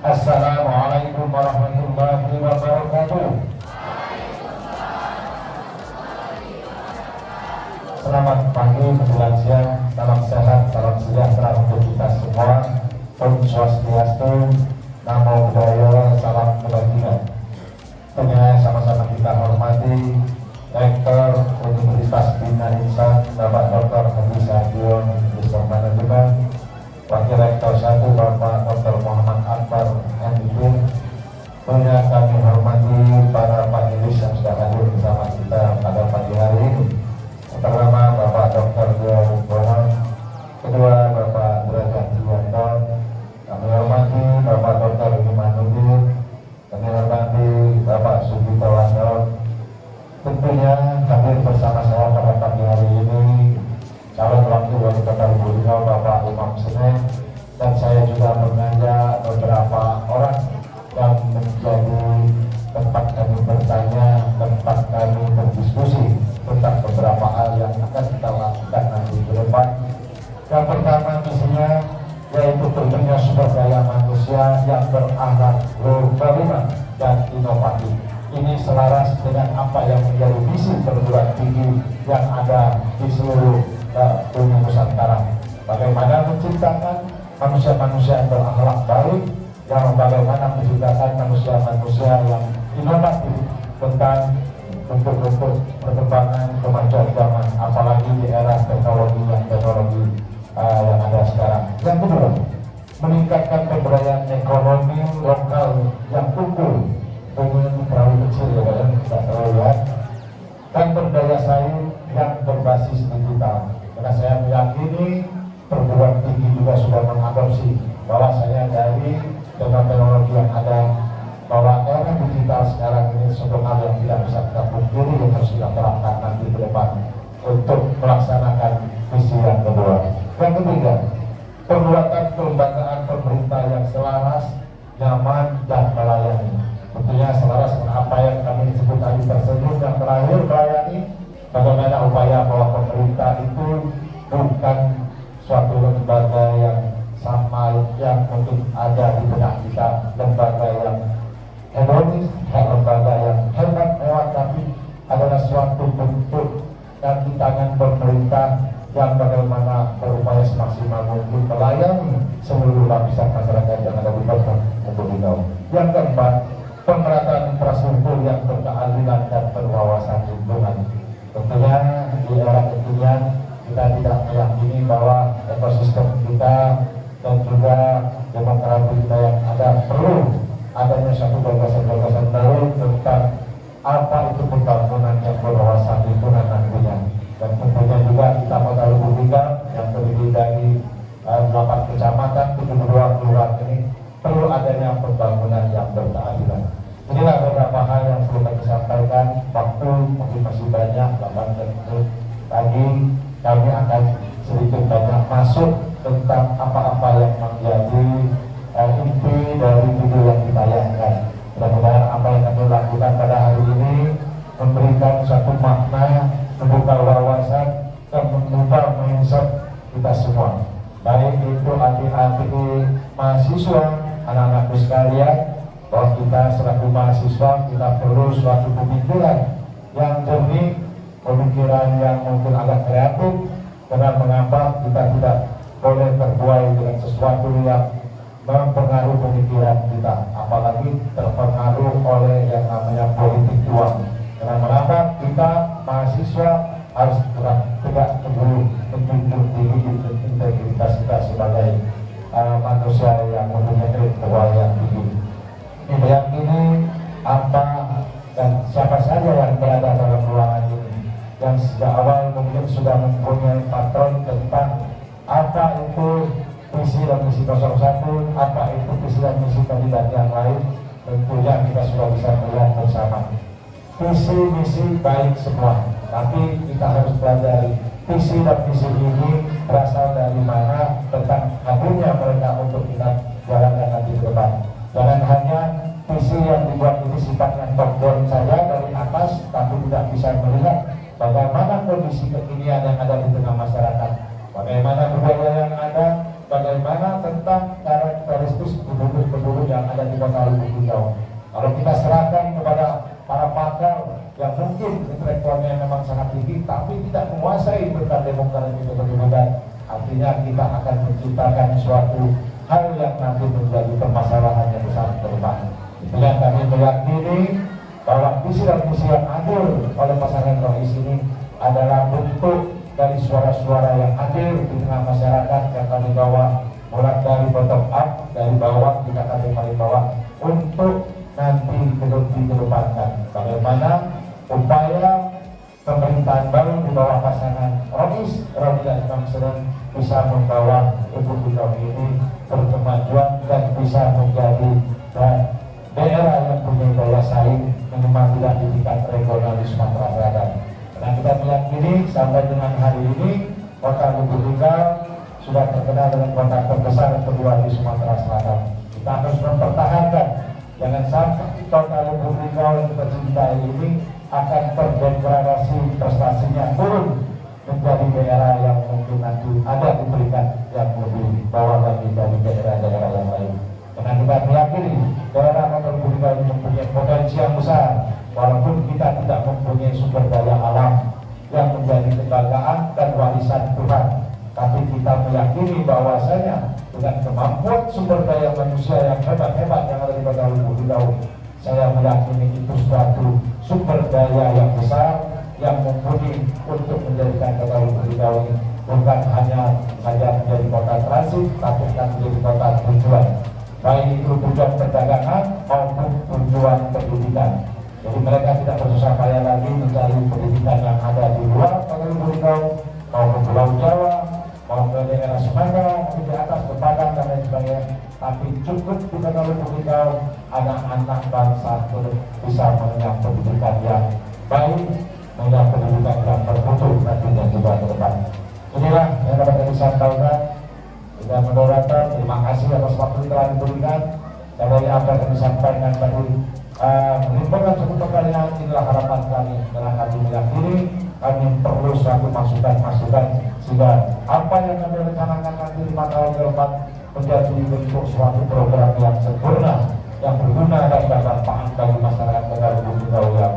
Assalamualaikum warahmatullahi wabarakatuh. Selamat pagi, menjelang siang, salam sehat, salam sejahtera untuk kita semua. Om Swastiastu, Namo Buddhaya, salam kebajikan. Tentunya sama-sama kita hormati Rektor Universitas Bina Insan, Bapak Dr. Haji Sadio, Minister Manajemen, Wakil Rektor 1 Bapak Dr. Muhammad Akbar MPD. Tentunya kami hormati para panelis yang sudah hadir bersama kita pada pagi hari ini. Pertama Bapak Dr. Dio Bono, kedua Bapak Derajat Juwanto, kami hormati Bapak Dr. Imanuddin, kami hormati Bapak Sugito Wando. Tentunya hadir bersama saya pada pagi hari ini calon wakil wali kota Lubulingga Bapak Imam Senen, dan saya juga mengajak beberapa orang yang menjadi tempat kami bertanya, tempat kami berdiskusi tentang beberapa hal yang akan kita lakukan nanti ke depan. Yang pertama misinya yaitu tentunya sumber daya manusia yang berakhlak, berkembang dan inovatif. Ini selaras dengan apa yang menjadi visi perguruan tinggi yang ada di seluruh dunia Nusantara. Bagaimana menciptakan manusia-manusia yang berakhlak baik, yang bagaimana menciptakan manusia-manusia yang inovatif tentang bentuk-bentuk perkembangan kemajuan zaman, apalagi di era teknologi yang ada sekarang. Yang kedua, meningkatkan pemberdayaan ekonomi lokal yang tumbuh dengan terlalu kecil ya kan, tidak terlalu ya, dan berdaya saing yang berbasis digital. Karena saya meyakini perguruan tinggi juga sudah mengadopsi bahwa saya dari teknologi yang ada, bahwa era digital sekarang ini suatu hal yang tidak bisa kita pungkiri, yang harus kita terapkan nanti ke depan untuk melaksanakan misi yang kedua. Yang ketiga, penguatan kelembagaan pemerintah yang selaras, nyaman, dan melayani. Tentunya selaras dengan apa yang kami sebut tadi tersebut. Yang terakhir, melayani, bagaimana upaya bahwa pemerintah itu bukan suatu lembaga yang sama yang mungkin ada di benak kita, lembaga yang hedonis, lembaga yang hebat mewah, tapi adalah suatu bentuk kaki tangan pemerintah yang bagaimana berupaya semaksimal mungkin melayani seluruh lapisan masyarakat yang ada di kota Lubulingga. Yang keempat, pemerataan infrastruktur yang berkeadilan dan berwawasan lingkungan. Tentunya di era kekinian kita tidak meyakini bahwa ekosistem kita dan juga demokrasi kita yang ada perlu adanya satu gagasan-gagasan baru tentang apa itu pembangunan yang berwawasan lingkungan nantinya. Dan tentunya juga kita Kota Lubulingga yang terdiri dari 8 kecamatan, 72 kelurahan ini perlu adanya pembangunan yang berkeadilan. Inilah beberapa hal yang perlu kami sampaikan. Waktu mungkin masih banyak, 8 menit lagi kami akan sedikit banyak masuk tentang apa-apa yang menjadi inti dari video yang ditayangkan. Mudah-mudahan apa yang kami lakukan pada hari ini memberikan satu makna, membuka wawasan, dan membuka mindset kita semua. Baik itu adik-adik mahasiswa, anak-anakku sekalian, bahwa kita selaku mahasiswa kita perlu suatu pemikiran yang jernih, pemikiran yang mungkin agak kreatif. Karena mengapa kita tidak boleh terbuai dengan sesuatu yang mempengaruhi pemikiran kita, apalagi terpengaruh oleh yang namanya politik uang. Karena mengapa kita mahasiswa harus tegak teguh menjunjung tinggi integritas kita sebagai manusia yang mempunyai intelektual yang tinggi. Meyakini apa dan siapa saja yang berada dalam ruangan ini yang sejak awal mungkin sudah mempunyai patron tentang apa itu visi dan misi 01, apa itu visi dan misi kandidat yang lain, tentunya kita sudah bisa melihat bersama. Visi misi baik semua, tapi kita harus pelajari visi dan misi ini berasal dari mana, tentang hadirnya mereka untuk kita jalankan nanti ke depan. Jangan hanya visi yang dibuat ini sifatnya top down saja dari atas, tapi tidak bisa melihat bagaimana kondisi kekinian yang ada di tengah masyarakat, bagaimana budaya yang ada, bagaimana tentang karakteristik penduduk-penduduk yang ada ada di Kota Lubuk Linggau. Kalau kita serahkan kepada para pakar yang mungkin intelektualnya memang sangat tinggi, tapi tidak menguasai tentang demokrasi itu betul-betul, artinya kita akan menciptakan suatu hal yang nanti menjadi permasalahan yang besar ke depan. Itu yang kami meyakini bahwa visi dan misi yang adil oleh pasangan Rais ini adalah bentuk dari suara-suara yang adil di tengah masyarakat yang kami bawa mulai dari bottom up, dari bawah kita kami paling bawah, untuk nanti dikedepankan bagaimana upaya pemerintahan baru di bawah pasangan Rais Rodi dan Imam Seren bisa membawa Republik ini berkemajuan dan bisa menjadi daerah yang punya daya saing minimal tidak di tingkat regional di Sumatera Selatan. Karena kita meyakini sampai dengan hari ini Kota Lubuk Linggau sudah terkenal dengan kota terbesar kedua di Sumatera Selatan. Kita harus mempertahankan, jangan sampai Kota Lubuk Linggau yang kita cintai ini akan terdegradasi prestasinya turun menjadi daerah yang mungkin nanti ada di peringkat yang lebih bawah lagi dari daerah-daerah yang lain. Karena kita meyakini daerah Kota Lubuk Linggau ini mempunyai potensi yang besar, walaupun kita tidak mempunyai sumber daya alam yang menjadi kebanggaan dan warisan Tuhan. Tapi kita meyakini bahwasanya dengan kemampuan sumber daya manusia yang hebat-hebat yang ada di Kota Lubuk Linggau, saya meyakini itu suatu sumber daya yang besar yang mumpuni untuk menjadikan Kota Lubuk Linggau ini bukan hanya saja menjadi kota transit, tapi akan menjadi kota tujuan, baik itu tujuan perdagangan maupun tujuan pendidikan. Jadi mereka tidak bersusah payah lagi mencari pendidikan yang ada di luar Kota Lubuk Linggau maupun Pulau Jawa, maupun daerah Sumatera, di atas Padang dan lain sebagainya. Tapi cukup di Kota Lubuk Linggau anak-anak bangsa bisa mengenyam pendidikan yang baik, mengenyam pendidikan yang bermutu nantinya juga ke depan. Inilah yang dapat kami sampaikan. Kita mendoakan, terima kasih atas waktu yang telah diberikan. Dari apa yang disampaikan tadi menimbulkan suatu pertanyaan, inilah harapan kami. Karena kami meyakini kami perlu suatu masukan-masukan sehingga apa yang kami rencanakan nanti 5 tahun ke depan menjadi bentuk suatu program yang sempurna, yang berguna dan bermanfaat bagi masyarakat Kota Lubuk Linggau yang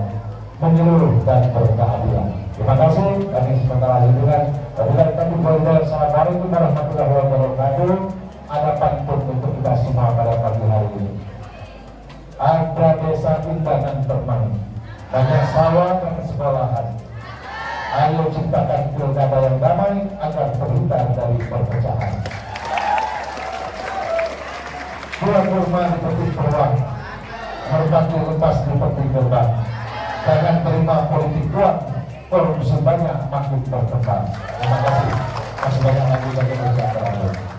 menyeluruh dan berkeadilan. Terima kasih. Kami sebentar lagi dengan Assalamualaikum warahmatullahi wabarakatuh. Ada pantun untuk kita semua pada pagi hari ini. Ada desa indah dan permai, banyak sawah dan sekolahan. Ayo ciptakan pilkada yang damai agar terhindar dari perpecahan. Dua kurma di petik peluang, merpati lepas di petik gerbang. Jangan terima politik kuat, korupsi banyak makin berkembang. Terima kasih. Masih banyak lagi bagi masyarakat.